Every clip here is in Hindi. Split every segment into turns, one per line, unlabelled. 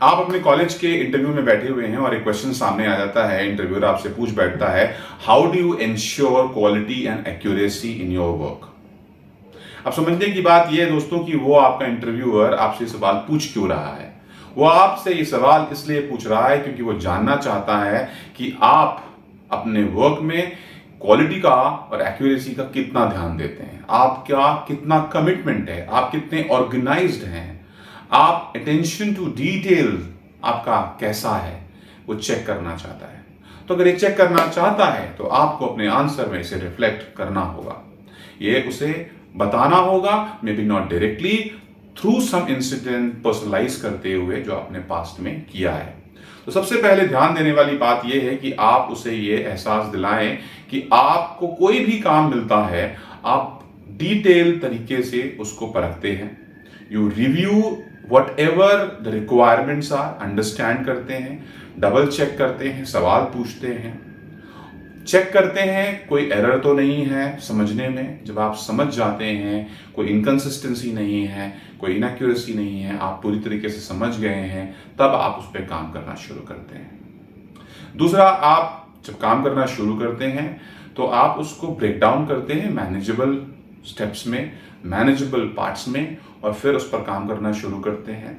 आप अपने कॉलेज के इंटरव्यू में बैठे हुए हैं और एक क्वेश्चन सामने आ जाता है, इंटरव्यूअर आपसे पूछ बैठता है, how do you ensure quality and accuracy in your work. अब समझने की बात यह है दोस्तों कि वो आपका इंटरव्यूअर आपसे सवाल पूछ क्यों रहा है। वो आपसे ये सवाल इसलिए पूछ रहा है क्योंकि वो जानना चाहता है कि आप अपने वर्क में क्वालिटी का और एक्यूरेसी का कितना ध्यान देते हैं, आपका कितना कमिटमेंट है, आप कितने ऑर्गेनाइज्ड हैं, आप अटेंशन टू डिटेल आपका कैसा है, वो चेक करना चाहता है। तो अगर ये चेक करना चाहता है तो आपको अपने आंसर में इसे रिफ्लेक्ट करना होगा, ये उसे बताना होगा, maybe not directly, through some incident personalize करते हुए जो आपने पास्ट में किया है। तो सबसे पहले ध्यान देने वाली बात यह है कि आप उसे ये एहसास दिलाएं कि आपको कोई भी काम मिलता है आप डिटेल तरीके से उसको परखते हैं। You review whatever the requirements are, understand करते हैं, डबल चेक करते हैं, सवाल पूछते हैं, चेक करते हैं कोई एरर तो नहीं है समझने में। जब आप समझ जाते हैं कोई इनकंसिस्टेंसी नहीं है, कोई इनएक्यूरेसी नहीं है, आप पूरी तरीके से समझ गए हैं, तब आप उस पर काम करना शुरू करते हैं। दूसरा, आप जब काम करना शुरू करते हैं तो आप उसको ब्रेक डाउन करते हैं मैनेजेबल स्टेप्स में, मैनेजेबल पार्ट्स में, और फिर उस पर काम करना शुरू करते हैं।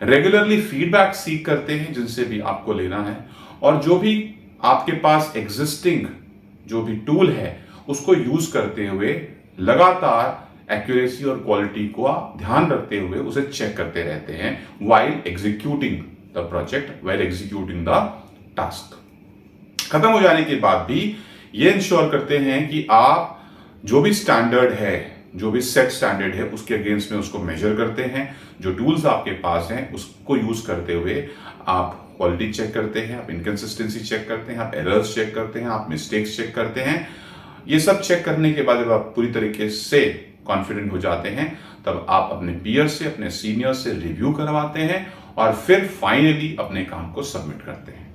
रेगुलरली फीडबैक सीख करते हैं जिनसे भी आपको लेना है, और जो भी आपके पास एग्जिस्टिंग जो भी टूल है उसको यूज करते हुए लगातार एक्यूरेसी और क्वालिटी को आप ध्यान रखते हुए उसे चेक करते रहते हैं while executing the project, while executing the task. खत्म हो जाने के बाद भी ये इंश्योर करते हैं कि आप जो भी स्टैंडर्ड है, जो भी सेट स्टैंडर्ड है, उसके अगेंस्ट में उसको मेजर करते हैं। जो टूल्स आपके पास हैं उसको यूज करते हुए आप क्वालिटी चेक करते हैं, आप इनकंसिस्टेंसी चेक करते हैं, आप एरर्स चेक करते हैं, आप मिस्टेक्स चेक करते हैं। ये सब चेक करने के बाद जब आप पूरी तरीके से कॉन्फिडेंट हो जाते हैं तब आप अपने पीयर से, अपने सीनियर से रिव्यू करवाते हैं और फिर फाइनली अपने काम को सबमिट करते हैं।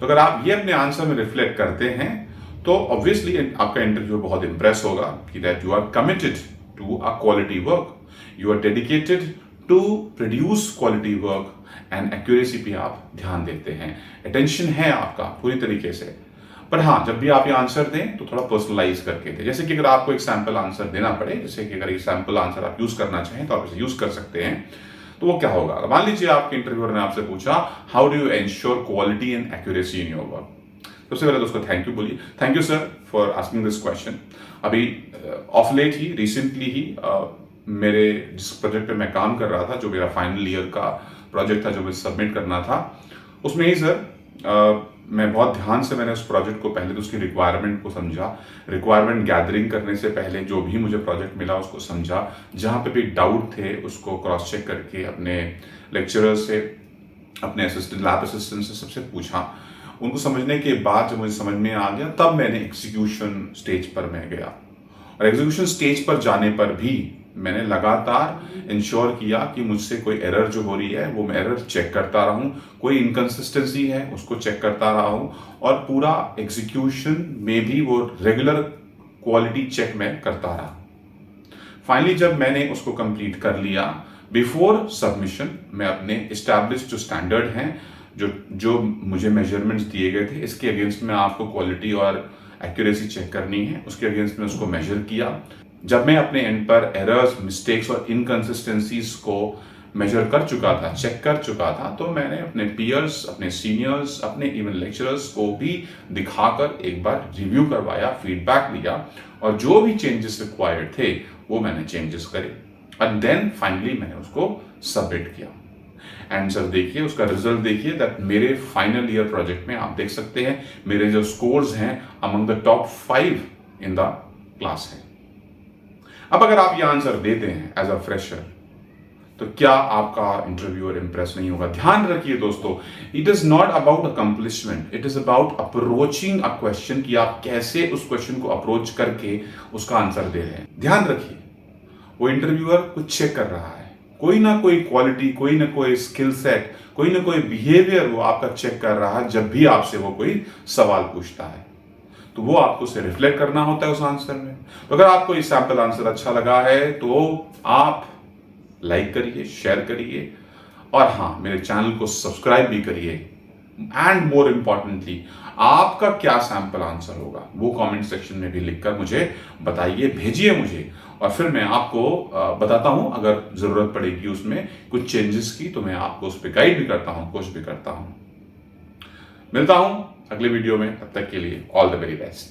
तो अगर आप ये अपने आंसर में रिफ्लेक्ट करते हैं तो ऑब्वियसली आपका इंटरव्यू बहुत इंप्रेस होगा कि that you are committed to a quality work, you are dedicated to produce quality work and accuracy पे आप ध्यान देते हैं, अटेंशन है आपका पूरी तरीके से। पर हाँ, जब भी आप ये आंसर दें तो थोड़ा पर्सनलाइज करके दें। जैसे कि अगर आपको एक सैंपल आंसर देना पड़े, जैसे कि अगर ये सैंपल आंसर आप यूज करना चाहें तो आप इसे यूज कर सकते हैं। तो वो क्या होगा, मान लीजिए आपके इंटरव्यूअर ने आपसे पूछा, how do you ensure quality and accuracy in your work. सबसे पहले तो उसको थैंक यू बोलिए, thank you sir for asking this question. अभी ऑफ लेट ही, रिसेंटली ही मेरे जिस प्रोजेक्ट पे मैं काम कर रहा था, जो मेरा फाइनल ईयर का प्रोजेक्ट था, जो मुझे सबमिट करना था, उसमें ही सर मैं बहुत ध्यान से मैंने उस प्रोजेक्ट को पहले तो उसकी रिक्वायरमेंट को समझा, रिक्वायरमेंट गैदरिंग करने से पहले जो भी मुझे प्रोजेक्ट मिला उसको समझा, जहाँ पे भी डाउट थे उसको क्रॉस चेक करके अपने लेक्चरर से, अपने असिस्टेंट, लैब असिस्टेंट से सबसे पूछा। उनको समझने के बाद जब मुझे समझ में आ गया तब मैंने एग्जीक्यूशन स्टेज पर मैं गया, और एग्जीक्यूशन स्टेज पर जाने पर भी मैंने लगातार इंश्योर किया कि मुझसे कोई एरर जो हो रही है वो मैं एरर चेक करता रहूं, कोई इनकंसिस्टेंसी है उसको चेक करता रहा हूं, और पूरा एग्जीक्यूशन में भी वो रेगुलर क्वालिटी चेक मैं करता रहा। फाइनली जब मैंने उसको कंप्लीट कर लिया, बिफोर सबमिशन मैं अपने एस्टैब्लिश्ड जो स्टैंडर्ड हैं, जो मुझे मेजरमेंट्स दिए गए थे, इसके अगेंस्ट में आपको क्वालिटी और एक्यूरेसी चेक करनी है, उसके अगेंस्ट में उसको मेजर किया। जब मैं अपने एंड पर एरर्स, मिस्टेक्स और इनकंसिस्टेंसीज को मेजर कर चुका था, चेक कर चुका था, तो मैंने अपने पीयर्स, अपने सीनियर्स, अपने इवन लेक्चरर्स को भी दिखाकर एक बार रिव्यू करवाया, फीडबैक लिया, और जो भी चेंजेस रिक्वायर्ड थे वो मैंने चेंजेस करे, एंड देन फाइनली मैंने उसको सबमिट किया। एंड सर देखिए उसका रिजल्ट देखिए, दैट मेरे फाइनल ईयर प्रोजेक्ट में आप देख सकते हैं मेरे जो स्कोर्स हैं among the top 5 in the class है। अब अगर आप ये आंसर देते हैं एज अ फ्रेशर तो क्या आपका इंटरव्यूअर इंप्रेस नहीं होगा? ध्यान रखिए दोस्तों, it is not about accomplishment, it is about approaching a question, कि आप कैसे उस क्वेश्चन को अप्रोच करके उसका आंसर दे रहे हैं। ध्यान रखिए वो इंटरव्यूअर कुछ चेक कर रहा है, कोई ना कोई क्वालिटी, कोई ना कोई स्किल सेट, कोई ना कोई बिहेवियर वो आपका चेक कर रहा है जब भी आपसे वो कोई सवाल पूछता है। तो वो आपको उसे रिफ्लेक्ट करना होता है उस आंसर में। तो अगर आपको ये सैंपल आंसर अच्छा लगा है तो आप लाइक करिए, शेयर करिए, और हाँ, मेरे चैनल को सब्सक्राइब भी करिए। एंड मोर इंपॉर्टेंटली, आपका क्या सैंपल आंसर होगा वो कमेंट सेक्शन में भी लिखकर मुझे बताइए, भेजिए मुझे, और फिर मैं आपको बताता हूं, अगर जरूरत पड़ेगी उसमें कुछ चेंजेस की तो मैं आपको उस पर गाइड भी करता हूं, कोच भी करता हूं। मिलता हूं अगले वीडियो में, तब तक के लिए ऑल द वेरी बेस्ट।